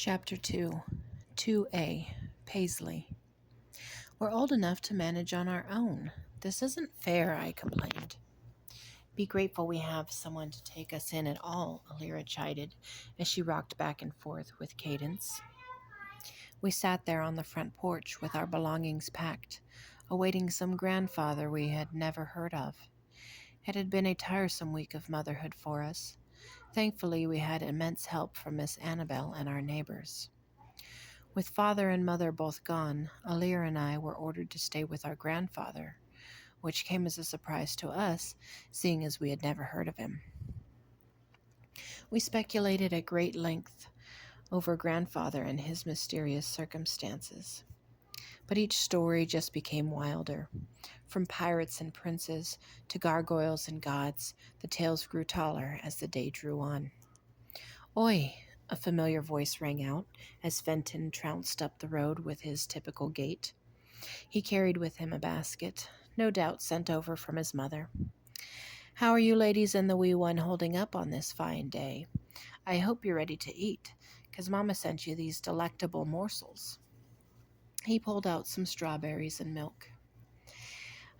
Chapter 2, 2A, Paisley. We're old enough to manage on our own. This isn't fair, I complained. Be grateful we have someone to take us in at all, Alira chided as she rocked back and forth with Cadence. We sat there on the front porch with our belongings packed, awaiting some grandfather we had never heard of. It had been a tiresome week of motherhood for us. Thankfully, we had immense help from Miss Annabel and our neighbors. With father and mother both gone, Alir and I were ordered to stay with our grandfather, which came as a surprise to us, seeing as we had never heard of him. We speculated at great length over grandfather and his mysterious circumstances. But each story just became wilder. From pirates and princes to gargoyles and gods, the tales grew taller as the day drew on. "Oi!" a familiar voice rang out as Fenton trounced up the road with his typical gait. He carried with him a basket, no doubt sent over from his mother. "How are you ladies and the wee one holding up on this fine day? I hope you're ready to eat, 'cause Mama sent you these delectable morsels." He pulled out some strawberries and milk.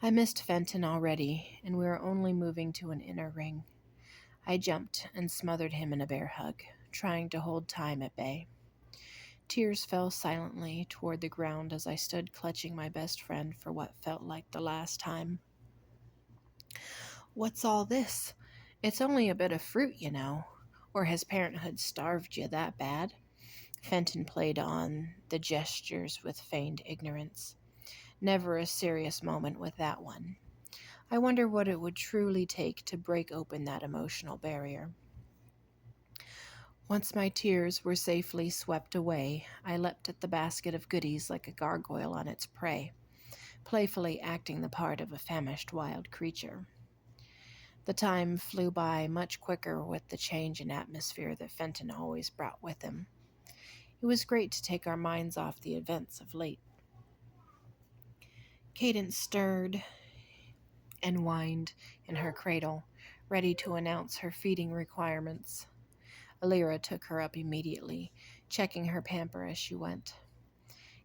I missed Fenton already, and we were only moving to an inner ring. I jumped and smothered him in a bear hug, trying to hold time at bay. Tears fell silently toward the ground as I stood clutching my best friend for what felt like the last time. "What's all this? It's only a bit of fruit, you know. Or has parenthood starved you that bad?" Fenton played on the gestures with feigned ignorance. Never a serious moment with that one. I wonder what it would truly take to break open that emotional barrier. Once my tears were safely swept away, I leapt at the basket of goodies like a gargoyle on its prey, playfully acting the part of a famished wild creature. The time flew by much quicker with the change in atmosphere that Fenton always brought with him. It was great to take our minds off the events of late. Cadence stirred and whined in her cradle, ready to announce her feeding requirements. Alira took her up immediately, checking her pamper as she went.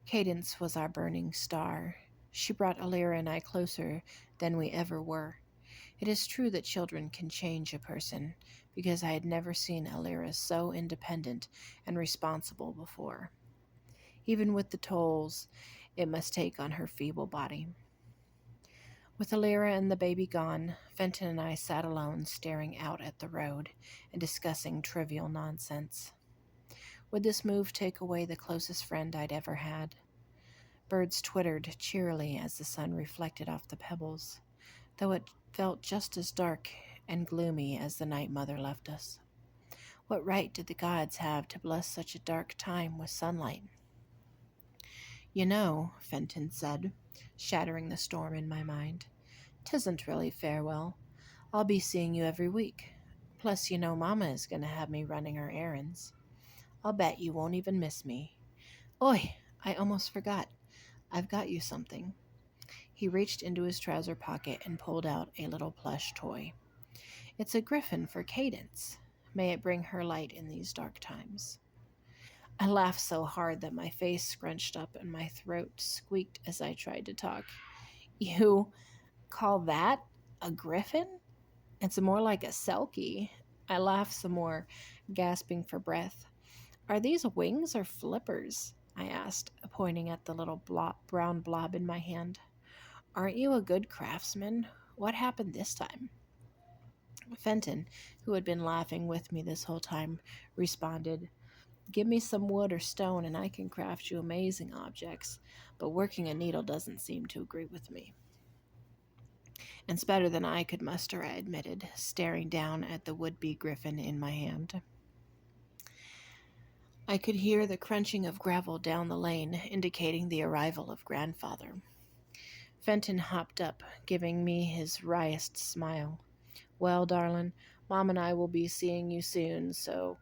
Cadence was our burning star. She brought Alira and I closer than we ever were. It is true that children can change a person, because I had never seen Alira so independent and responsible before, even with the tolls it must take on her feeble body. With Alira and the baby gone, Fenton and I sat alone staring out at the road and discussing trivial nonsense. Would this move take away the closest friend I'd ever had? Birds twittered cheerily as the sun reflected off the pebbles, though it felt just as dark and gloomy as the night Mother left us. What right did the gods have to bless such a dark time with sunlight? "You know," Fenton said, shattering the storm in my mind, "'tisn't really farewell. I'll be seeing you every week. Plus, you know Mama is going to have me running her errands. I'll bet you won't even miss me. Oi, I almost forgot. I've got you something." He reached into his trouser pocket and pulled out a little plush toy. "It's a griffin for Cadence. May it bring her light in these dark times." I laughed so hard that my face scrunched up and my throat squeaked as I tried to talk. "You call that a griffin? It's more like a selkie." I laughed some more, gasping for breath. "Are these wings or flippers?" I asked, pointing at the little brown blob in my hand. "Aren't you a good craftsman? What happened this time?" Fenton, who had been laughing with me this whole time, responded, "Give me some wood or stone and I can craft you amazing objects, but working a needle doesn't seem to agree with me." "It's better than I could muster," I admitted, staring down at the would-be griffin in my hand. I could hear the crunching of gravel down the lane, indicating the arrival of grandfather. Fenton hopped up, giving me his wryest smile. "Well, darlin', Mom and I will be seeing you soon, so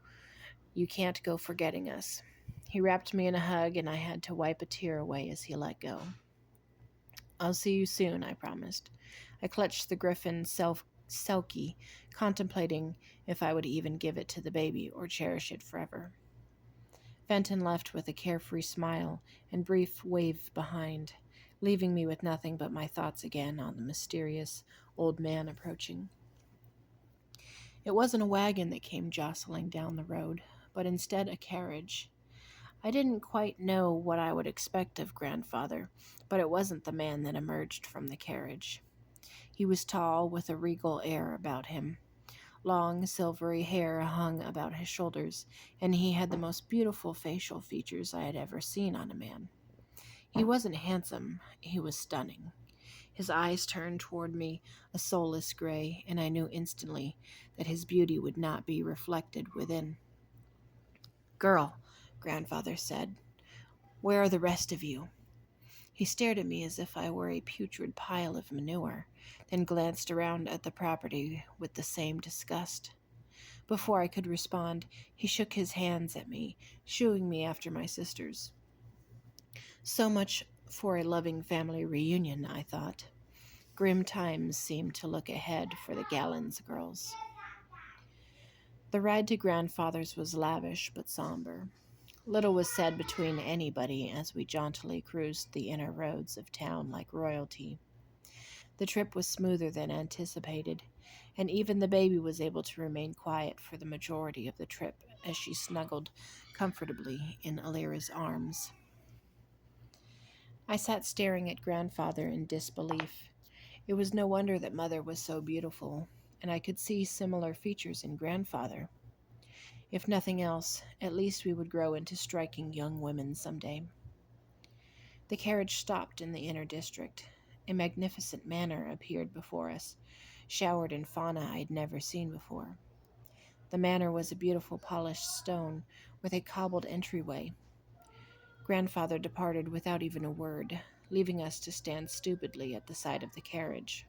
you can't go forgetting us." He wrapped me in a hug, and I had to wipe a tear away as he let go. "I'll see you soon," I promised. I clutched the griffin selkie, contemplating if I would even give it to the baby or cherish it forever. Fenton left with a carefree smile and brief wave behind, leaving me with nothing but my thoughts again on the mysterious old man approaching. It wasn't a wagon that came jostling down the road, but instead a carriage. I didn't quite know what I would expect of grandfather, but it wasn't the man that emerged from the carriage. He was tall, with a regal air about him. Long, silvery hair hung about his shoulders, and he had the most beautiful facial features I had ever seen on a man. He wasn't handsome, he was stunning. His eyes turned toward me a soulless gray, and I knew instantly that his beauty would not be reflected within. "Girl," grandfather said, "where are the rest of you?" He stared at me as if I were a putrid pile of manure, then glanced around at the property with the same disgust. Before I could respond, he shook his hands at me, shooing me after my sisters. So much for a loving family reunion, I thought. Grim times seemed to look ahead for the Gallons girls. The ride to grandfather's was lavish but somber. Little was said between anybody as we jauntily cruised the inner roads of town like royalty. The trip was smoother than anticipated, and even the baby was able to remain quiet for the majority of the trip as she snuggled comfortably in Alira's arms. I sat staring at grandfather in disbelief. It was no wonder that mother was so beautiful, and I could see similar features in grandfather. If nothing else, at least we would grow into striking young women someday. The carriage stopped in the inner district. A magnificent manor appeared before us, showered in fauna I'd never seen before. The manor was a beautiful polished stone with a cobbled entryway. Grandfather departed without even a word, leaving us to stand stupidly at the side of the carriage.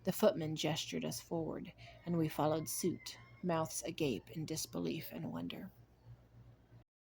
The footman gestured us forward, and we followed suit, mouths agape in disbelief and wonder.